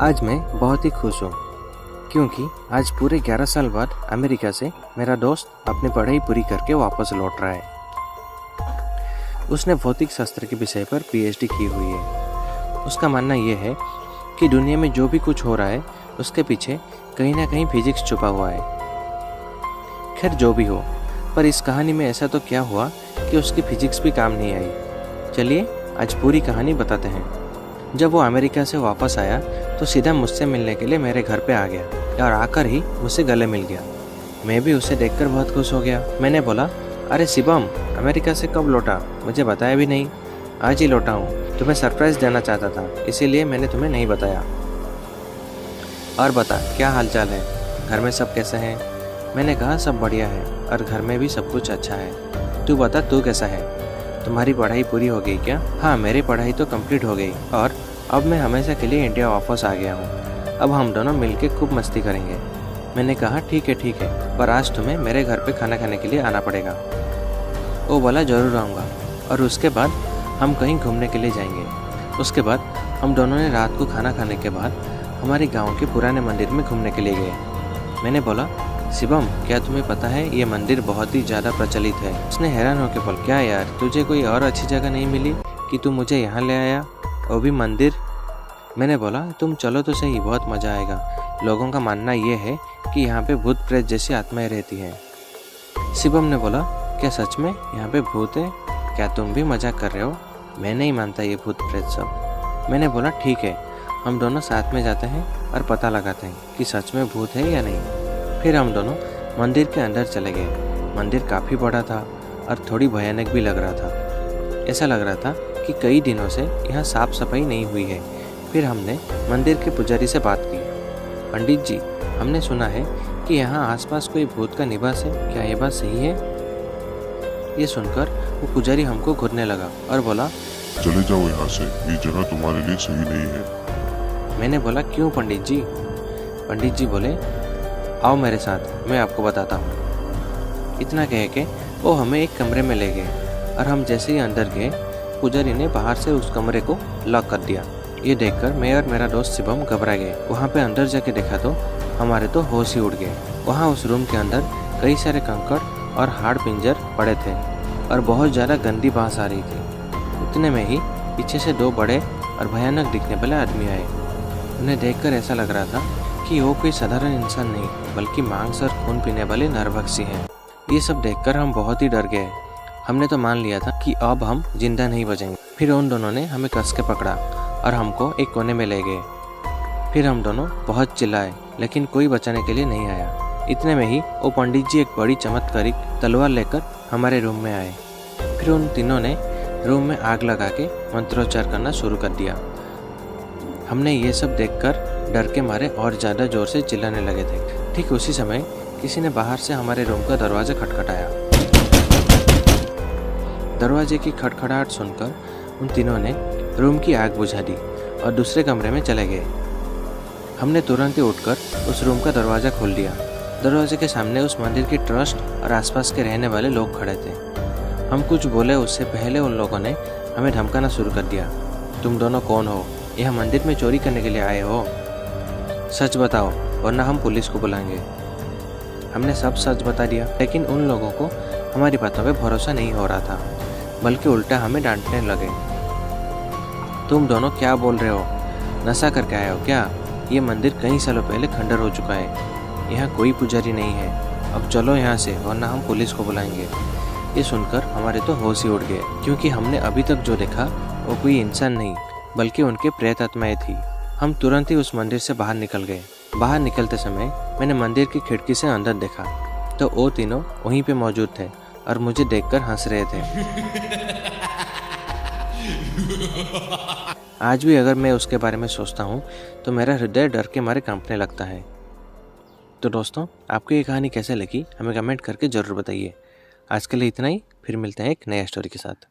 आज मैं बहुत ही खुश हूँ क्योंकि आज पूरे 11 साल बाद अमेरिका से मेरा दोस्त अपनी पढ़ाई पूरी करके वापस लौट रहा है। उसने भौतिक शास्त्र के विषय पर पीएचडी की हुई है। उसका मानना यह है कि दुनिया में जो भी कुछ हो रहा है उसके पीछे कहीं ना कहीं फिजिक्स छुपा हुआ है। खैर जो भी हो, पर इस कहानी में ऐसा तो क्या हुआ कि उसकी फिजिक्स भी काम नहीं आई। चलिए आज पूरी कहानी बताते हैं। जब वो अमेरिका से वापस आया तो सीधा मुझसे मिलने के लिए मेरे घर पे आ गया और आकर ही मुझसे गले मिल गया। मैं भी उसे देखकर बहुत खुश हो गया। मैंने बोला, अरे शिवम, अमेरिका से कब लौटा? मुझे बताया भी नहीं। आज ही लौटा हूँ। तुम्हें सरप्राइज देना चाहता था, इसीलिए मैंने तुम्हें नहीं बताया। और बता, क्या हाल चाल है? घर में सब कैसे हैं? मैंने कहा सब बढ़िया है और घर में भी सब कुछ अच्छा है। तू बता, तू कैसा है? तुम्हारी पढ़ाई पूरी हो गई क्या? हाँ, मेरी पढ़ाई तो कंप्लीट हो गई और अब मैं हमेशा के लिए इंडिया वापस आ गया हूँ। अब हम दोनों मिलके खूब मस्ती करेंगे। मैंने कहा ठीक है, पर आज तुम्हें मेरे घर पे खाना खाने के लिए आना पड़ेगा। वो बोला जरूर आऊँगा। और उसके बाद हम कहीं घूमने के लिए जाएंगे। उसके बाद हम दोनों ने रात को खाना खाने के बाद हमारे गाँव के पुराने मंदिर में घूमने के लिए गए। मैंने बोला, शिवम, क्या तुम्हें पता है ये मंदिर बहुत ही ज़्यादा प्रचलित है? उसने हैरान होकर बोला, क्या यार, तुझे कोई और अच्छी जगह नहीं मिली कि तू मुझे यहाँ ले आया, वो भी मंदिर? मैंने बोला, तुम चलो तो सही, बहुत मज़ा आएगा। लोगों का मानना ये है कि यहाँ पे भूत प्रेत जैसी आत्माएं रहती हैं। शिवम ने बोला, क्या सच में यहाँ पे भूत है? क्या तुम भी मजाक कर रहे हो? मैं नहीं मानता ये भूत प्रेत सब। मैंने बोला ठीक है, हम दोनों साथ में जाते हैं और पता लगाते हैं कि सच में भूत है या नहीं। फिर हम दोनों मंदिर के अंदर चले गए। मंदिर काफ़ी बड़ा था और थोड़ी भयानक भी लग रहा था। ऐसा लग रहा था कि कई दिनों से यहाँ साफ सफाई नहीं हुई है। फिर हमने मंदिर के पुजारी से बात की। पंडित जी, हमने सुना है कि यहाँ आसपास कोई भूत का निवास है, क्या ये बात सही है? ये सुनकर वो पुजारी हमको घूरने लगा और बोला, चले जाओ यहाँ से, ये जगह तुम्हारे लिए सही नहीं है। मैंने बोला, क्यों पंडित जी? पंडित जी बोले, आओ मेरे साथ, मैं आपको बताता हूँ। इतना कह के वो हमें एक कमरे में ले गए और हम जैसे ही अंदर गए, पुजारी ने बाहर से उस कमरे को लॉक कर दिया। ये देखकर मैं और मेरा दोस्त शिवम घबरा गए। वहाँ पे अंदर जाके देखा तो हमारे तो होश ही उड़ गए। वहाँ उस रूम के अंदर कई सारे कंकड़ और हाड़ पिंजर पड़े थे और बहुत ज़्यादा गंदी बांस आ रही थी। उतने में ही पीछे से दो बड़े और भयानक दिखने वाले आदमी आए। उन्हें देखकर ऐसा लग रहा था कि वो कोई साधारण इंसान नहीं, बल्कि मांस और खून पीने वाले नरभक्षी हैं। ये सब देखकर हम बहुत ही डर गए। हमने तो मान लिया था कि अब हम जिंदा नहीं बचेंगे। फिर उन दोनों ने हमें कस के पकड़ा और हमको एक कोने में ले गए। फिर हम दोनों बहुत चिल्लाए, लेकिन कोई बचाने के लिए नहीं आया। इतने में ही वो पंडित जी एक बड़ी चमत्कारिक तलवार लेकर हमारे रूम में आए। फिर उन तीनों ने रूम में आग लगा के मंत्रोच्चार करना शुरू कर दिया। हमने ये सब देखकर डर के मारे और ज़्यादा जोर से चिल्लाने लगे थे। ठीक उसी समय किसी ने बाहर से हमारे रूम का दरवाज़ा खटखटाया। दरवाजे की खटखटाहट सुनकर उन तीनों ने रूम की आग बुझा दी और दूसरे कमरे में चले गए। हमने तुरंत ही उठकर उस रूम का दरवाज़ा खोल दिया। दरवाजे के सामने उस मंदिर की ट्रस्ट और आसपास के रहने वाले लोग खड़े थे। हम कुछ बोले उससे पहले उन लोगों ने हमें धमकाना शुरू कर दिया। तुम दोनों कौन हो? यह मंदिर में चोरी करने के लिए आए हो? सच बताओ, वरना हम पुलिस को बुलाएंगे। हमने सब सच बता दिया, लेकिन उन लोगों को हमारी बातों पे भरोसा नहीं हो रहा था, बल्कि उल्टा हमें डांटने लगे। तुम दोनों क्या बोल रहे हो? नशा करके आए हो क्या? ये मंदिर कई सालों पहले खंडर हो चुका है। यहाँ कोई पुजारी नहीं है। अब चलो यहाँ से, वरना हम पुलिस को बुलाएंगे। ये सुनकर हमारे तो होश ही उड़ गए, क्योंकि हमने अभी तक जो देखा वो कोई इंसान नहीं, बल्कि उनके प्रेत आत्माएं थी। हम तुरंत ही उस मंदिर से बाहर निकल गए। बाहर निकलते समय मैंने मंदिर की खिड़की से अंदर देखा तो वो तीनों वहीं पे मौजूद थे और मुझे देखकर हंस रहे थे। आज भी अगर मैं उसके बारे में सोचता हूँ तो मेरा हृदय डर के मारे कांपने लगता है। तो दोस्तों, आपको ये कहानी कैसे लगी हमें कमेंट करके ज़रूर बताइए। आज के लिए इतना ही, फिर मिलते हैं एक नया स्टोरी के साथ।